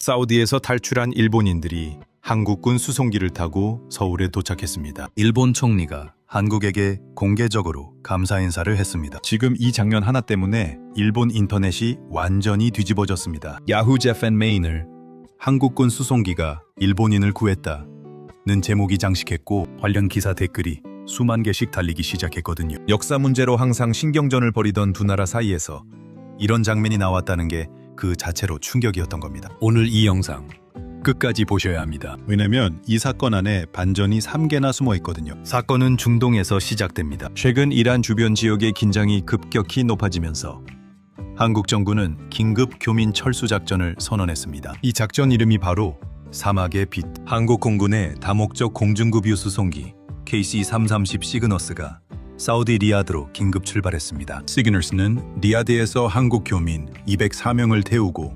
사우디에서 탈출한 일본인들이 한국군 수송기를 타고 서울에 도착했습니다. 일본 총리가 한국에게 공개적으로 감사 인사를 했습니다. 지금 이 장면 하나 때문에 일본 인터넷이 완전히 뒤집어졌습니다. 야후 재팬 메인을 한국군 수송기가 일본인을 구했다는 제목이 장식했고 관련 기사 댓글이 수만 개씩 달리기 시작했거든요. 역사 문제로 항상 신경전을 벌이던 두 나라 사이에서 이런 장면이 나왔다는 게 그 자체로 충격이었던 겁니다. 오늘 이 영상 끝까지 보셔야 합니다. 왜냐면 이 사건 안에 반전이 3개나 숨어 있거든요. 사건은 중동에서 시작됩니다. 최근 이란 주변 지역의 긴장이 급격히 높아지면서 한국 정부는 긴급 교민 철수 작전을 선언했습니다. 이 작전 이름이 바로 사막의 빛. 한국 공군의 다목적 공중급유 수송기 KC-330 시그너스가 사우디 리야드로 긴급 출발했습니다. 시그너스는 리야드에서 한국 교민 204명을 태우고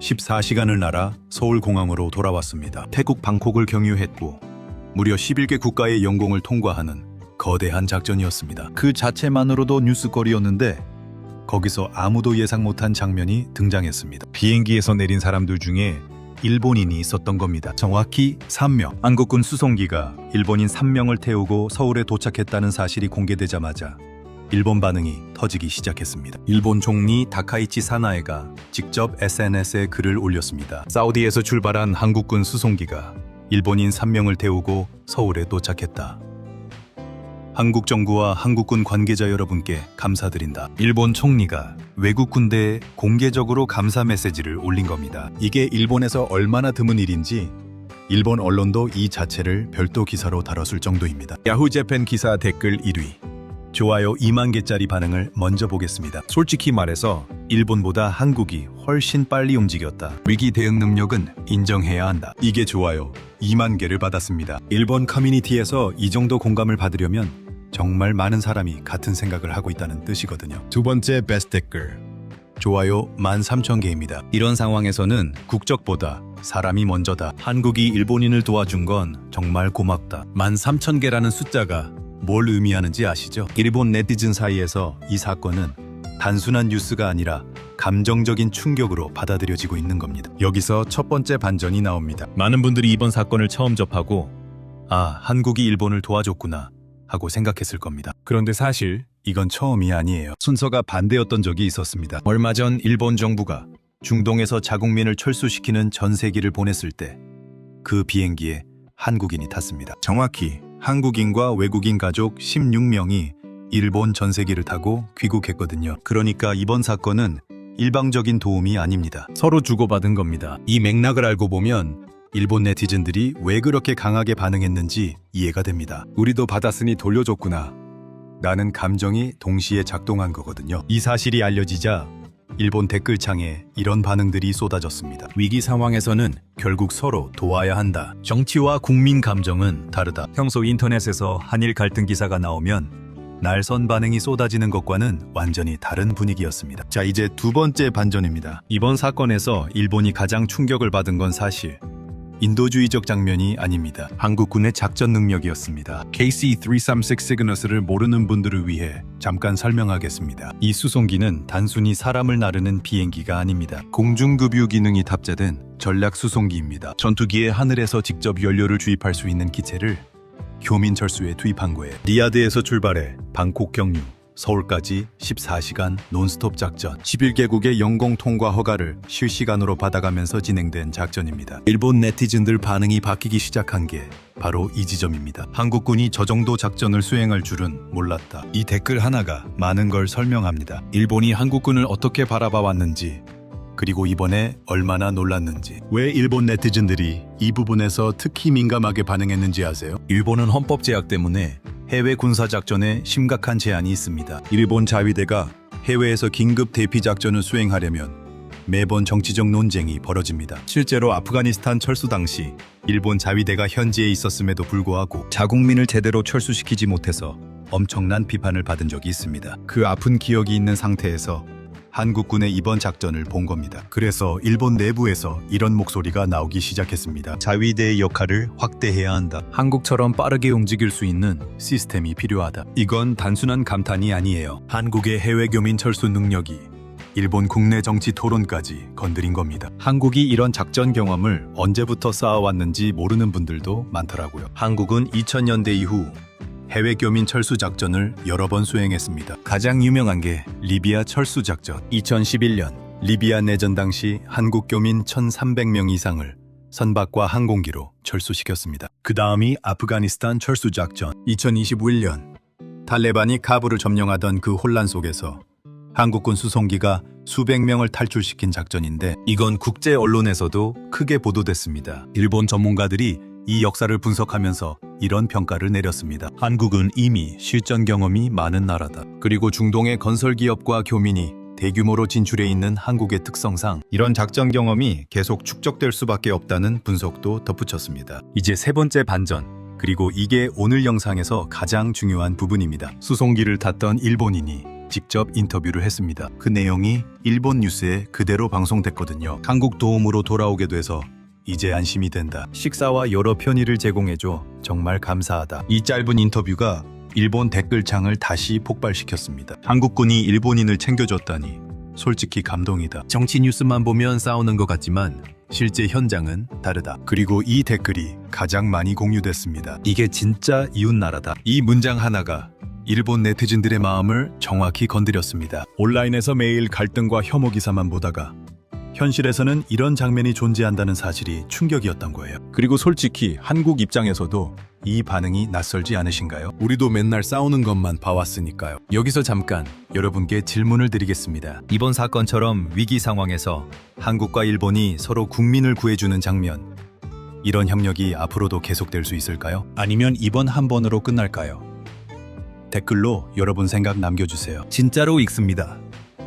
14시간을 날아 서울공항으로 돌아왔습니다. 태국 방콕을 경유했고 무려 11개 국가의 영공을 통과하는 거대한 작전이었습니다. 그 자체만으로도 뉴스거리였는데 거기서 아무도 예상 못한 장면이 등장했습니다. 비행기에서 내린 사람들 중에 일본인이 있었던 겁니다. 정확히 3명. 한국군 수송기가 일본인 3명을 태우고 서울에 도착했다는 사실이 공개되자마자 일본 반응이 터지기 시작했습니다. 일본 총리 다카이치 사나에가 직접 SNS에 글을 올렸습니다. 사우디에서 출발한 한국군 수송기가 일본인 3명을 태우고 서울에 도착했다. 한국 정부와 한국군 관계자 여러분께 감사드린다. 일본 총리가 외국 군대에 공개적으로 감사 메시지를 올린 겁니다. 이게 일본에서 얼마나 드문 일인지 일본 언론도 이 자체를 별도 기사로 다뤘을 정도입니다. 야후 재팬 기사 댓글 1위. 좋아요 2만 개짜리 반응을 먼저 보겠습니다. 솔직히 말해서 일본보다 한국이 훨씬 빨리 움직였다. 위기 대응 능력은 인정해야 한다. 이게 좋아요 2만 개를 받았습니다. 일본 커뮤니티에서 이 정도 공감을 받으려면 정말 많은 사람이 같은 생각을 하고 있다는 뜻이거든요. 두 번째 베스트 댓글. 좋아요 13,000개입니다. 이런 상황에서는 국적보다 사람이 먼저다. 한국이 일본인을 도와준 건 정말 고맙다. 13,000개라는 숫자가 뭘 의미하는지 아시죠? 일본 네티즌 사이에서 이 사건은 단순한 뉴스가 아니라 감정적인 충격으로 받아들여지고 있는 겁니다. 여기서 첫 번째 반전이 나옵니다. 많은 분들이 이번 사건을 처음 접하고 한국이 일본을 도와줬구나 하고 생각했을 겁니다. 그런데 사실 이건 처음이 아니에요. 순서가 반대였던 적이 있었습니다. 얼마 전 일본 정부가 중동에서 자국민을 철수시키는 전세기를 보냈을 때 그 비행기에 한국인이 탔습니다. 정확히 한국인과 외국인 가족 16명이 일본 전세기를 타고 귀국했거든요. 그러니까 이번 사건은 일방적인 도움이 아닙니다. 서로 주고받은 겁니다. 이 맥락을 알고 보면 일본 네티즌들이 왜 그렇게 강하게 반응했는지 이해가 됩니다. 우리도 받았으니 돌려줬구나. 라는 감정이 동시에 작동한 거거든요. 이 사실이 알려지자 일본 댓글창에 이런 반응들이 쏟아졌습니다. 위기 상황에서는 결국 서로 도와야 한다. 정치와 국민 감정은 다르다. 평소 인터넷에서 한일 갈등 기사가 나오면 날선 반응이 쏟아지는 것과는 완전히 다른 분위기였습니다. 자, 이제 두 번째 반전입니다. 이번 사건에서 일본이 가장 충격을 받은 건 사실 인도주의적 장면이 아닙니다. 한국군의 작전 능력이었습니다. KC-330 시그너스를 모르는 분들을 위해 잠깐 설명하겠습니다. 이 수송기는 단순히 사람을 나르는 비행기가 아닙니다. 공중급유 기능이 탑재된 전략 수송기입니다. 전투기에 하늘에서 직접 연료를 주입할 수 있는 기체를 교민 철수에 투입한 거예요. 리야드에서 출발해 방콕 경유, 서울까지 14시간 논스톱 작전, 11개국의 영공 통과 허가를 실시간으로 받아가면서 진행된 작전입니다. 일본 네티즌들 반응이 바뀌기 시작한 게 바로 이 지점입니다. 한국군이 저 정도 작전을 수행할 줄은 몰랐다. 이 댓글 하나가 많은 걸 설명합니다. 일본이 한국군을 어떻게 바라봐 왔는지, 그리고 이번에 얼마나 놀랐는지. 왜 일본 네티즌들이 이 부분에서 특히 민감하게 반응했는지 아세요? 일본은 헌법 제약 때문에 해외 군사작전에 심각한 제한이 있습니다. 일본 자위대가 해외에서 긴급 대피작전을 수행하려면 매번 정치적 논쟁이 벌어집니다. 실제로 아프가니스탄 철수 당시 일본 자위대가 현지에 있었음에도 불구하고 자국민을 제대로 철수시키지 못해서 엄청난 비판을 받은 적이 있습니다. 그 아픈 기억이 있는 상태에서 한국군의 이번 작전을 본 겁니다. 그래서 일본 내부에서 이런 목소리가 나오기 시작했습니다. 자위대의 역할을 확대해야 한다. 한국처럼 빠르게 움직일 수 있는 시스템이 필요하다. 이건 단순한 감탄이 아니에요. 한국의 해외 교민 철수 능력이 일본 국내 정치 토론까지 건드린 겁니다. 한국이 이런 작전 경험을 언제부터 쌓아왔는지 모르는 분들도 많더라고요. 한국은 2000년대 이후 해외 교민 철수 작전을 여러 번 수행했습니다. 가장 유명한 게 리비아 철수 작전. 2011년 리비아 내전 당시 한국 교민 1,300명 이상을 선박과 항공기로 철수시켰습니다. 그 다음이 아프가니스탄 철수 작전. 2021년 탈레반이 카불을 점령하던 그 혼란 속에서 한국군 수송기가 수백 명을 탈출시킨 작전인데, 이건 국제 언론에서도 크게 보도됐습니다. 일본 전문가들이 이 역사를 분석하면서 이런 평가를 내렸습니다. 한국은 이미 실전 경험이 많은 나라다. 그리고 중동의 건설 기업과 교민이 대규모로 진출해 있는 한국의 특성상 이런 작전 경험이 계속 축적될 수밖에 없다는 분석도 덧붙였습니다. 이제 세 번째 반전, 그리고 이게 오늘 영상에서 가장 중요한 부분입니다. 수송기를 탔던 일본인이 직접 인터뷰를 했습니다. 그 내용이 일본 뉴스에 그대로 방송됐거든요. 한국 도움으로 돌아오게 돼서 이제 안심이 된다. 식사와 여러 편의를 제공해줘 정말 감사하다. 이 짧은 인터뷰가 일본 댓글창을 다시 폭발시켰습니다. 한국군이 일본인을 챙겨줬다니 솔직히 감동이다. 정치 뉴스만 보면 싸우는 것 같지만 실제 현장은 다르다. 그리고 이 댓글이 가장 많이 공유됐습니다. 이게 진짜 이웃나라다. 이 문장 하나가 일본 네티즌들의 마음을 정확히 건드렸습니다. 온라인에서 매일 갈등과 혐오 기사만 보다가 현실에서는 이런 장면이 존재한다는 사실이 충격이었던 거예요. 그리고 솔직히 한국 입장에서도 이 반응이 낯설지 않으신가요? 우리도 맨날 싸우는 것만 봐왔으니까요. 여기서 잠깐 여러분께 질문을 드리겠습니다. 이번 사건처럼 위기 상황에서 한국과 일본이 서로 국민을 구해주는 장면, 이런 협력이 앞으로도 계속될 수 있을까요? 아니면 이번 한 번으로 끝날까요? 댓글로 여러분 생각 남겨주세요. 진짜로 읽습니다.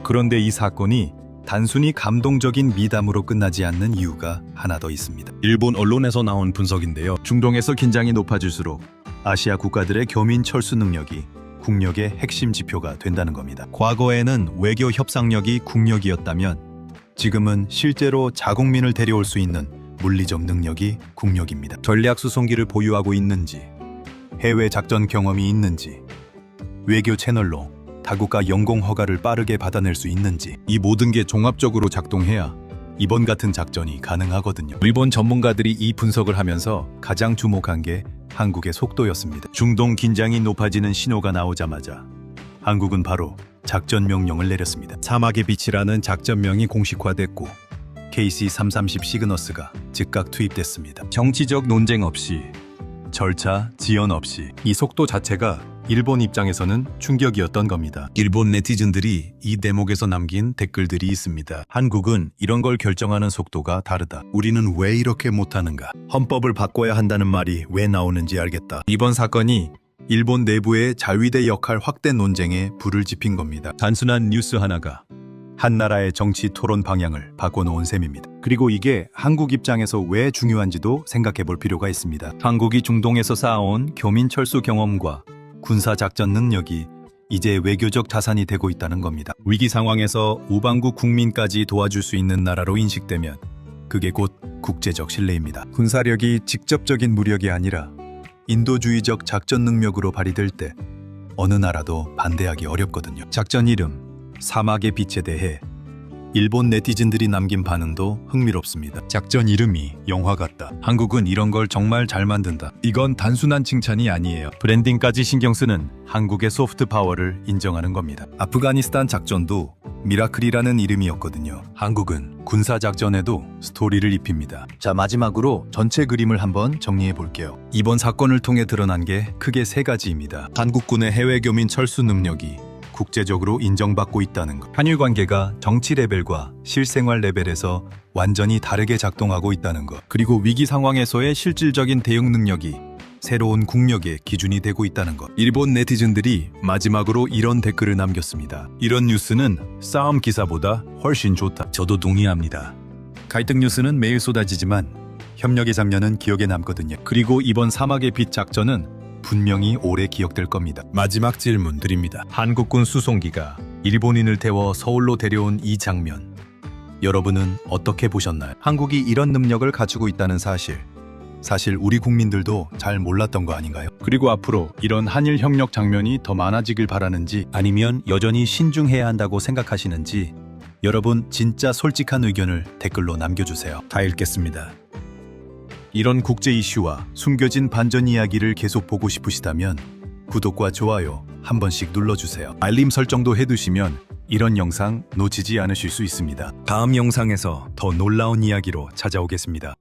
그런데 이 사건이 단순히 감동적인 미담으로 끝나지 않는 이유가 하나 더 있습니다. 일본 언론에서 나온 분석인데요. 중동에서 긴장이 높아질수록 아시아 국가들의 교민 철수 능력이 국력의 핵심 지표가 된다는 겁니다. 과거에는 외교 협상력이 국력이었다면 지금은 실제로 자국민을 데려올 수 있는 물리적 능력이 국력입니다. 전략 수송기를 보유하고 있는지, 해외 작전 경험이 있는지, 외교 채널로 다국가 영공 허가를 빠르게 받아낼 수 있는지, 이 모든 게 종합적으로 작동해야 이번 같은 작전이 가능하거든요. 일본 전문가들이 이 분석을 하면서 가장 주목한 게 한국의 속도였습니다. 중동 긴장이 높아지는 신호가 나오자마자 한국은 바로 작전 명령을 내렸습니다. 사막의 빛이라는 작전명이 공식화됐고 KC-330 시그너스가 즉각 투입됐습니다. 정치적 논쟁 없이, 절차, 지연 없이 이 속도 자체가 일본 입장에서는 충격이었던 겁니다. 일본 네티즌들이 이 대목에서 남긴 댓글들이 있습니다. 한국은 이런 걸 결정하는 속도가 다르다. 우리는 왜 이렇게 못하는가? 헌법을 바꿔야 한다는 말이 왜 나오는지 알겠다. 이번 사건이 일본 내부의 자위대 역할 확대 논쟁에 불을 지핀 겁니다. 단순한 뉴스 하나가 한 나라의 정치 토론 방향을 바꿔놓은 셈입니다. 그리고 이게 한국 입장에서 왜 중요한지도 생각해 볼 필요가 있습니다. 한국이 중동에서 쌓아온 교민 철수 경험과 군사작전 능력이 이제 외교적 자산이 되고 있다는 겁니다. 위기 상황에서 우방국 국민까지 도와줄 수 있는 나라로 인식되면 그게 곧 국제적 신뢰입니다. 군사력이 직접적인 무력이 아니라 인도주의적 작전 능력으로 발휘될 때 어느 나라도 반대하기 어렵거든요. 작전 이름 사막의 빛에 대해 일본 네티즌들이 남긴 반응도 흥미롭습니다. 작전 이름이 영화 같다. 한국은 이런 걸 정말 잘 만든다. 이건 단순한 칭찬이 아니에요. 브랜딩까지 신경 쓰는 한국의 소프트 파워를 인정하는 겁니다. 아프가니스탄 작전도 미라클이라는 이름이었거든요. 한국은 군사작전에도 스토리를 입힙니다. 자, 마지막으로 전체 그림을 한번 정리해 볼게요. 이번 사건을 통해 드러난 게 크게 세 가지입니다. 한국군의 해외 교민 철수 능력이 국제적으로 인정받고 있다는 것, 한일 관계가 정치 레벨과 실생활 레벨에서 완전히 다르게 작동하고 있다는 것, 그리고 위기 상황에서의 실질적인 대응 능력이 새로운 국력의 기준이 되고 있다는 것. 일본 네티즌들이 마지막으로 이런 댓글을 남겼습니다. 이런 뉴스는 싸움 기사보다 훨씬 좋다. 저도 동의합니다. 갈등 뉴스는 매일 쏟아지지만 협력의 장면은 기억에 남거든요. 그리고 이번 사막의 빛 작전은 분명히 오래 기억될 겁니다. 마지막 질문 드립니다. 한국군 수송기가 일본인을 태워 서울로 데려온 이 장면, 여러분은 어떻게 보셨나요? 한국이 이런 능력을 가지고 있다는 사실 우리 국민들도 잘 몰랐던 거 아닌가요? 그리고 앞으로 이런 한일 협력 장면이 더 많아지길 바라는지, 아니면 여전히 신중해야 한다고 생각하시는지 여러분 진짜 솔직한 의견을 댓글로 남겨주세요. 다 읽겠습니다. 이런 국제 이슈와 숨겨진 반전 이야기를 계속 보고 싶으시다면 구독과 좋아요 한 번씩 눌러주세요. 알림 설정도 해두시면 이런 영상 놓치지 않으실 수 있습니다. 다음 영상에서 더 놀라운 이야기로 찾아오겠습니다.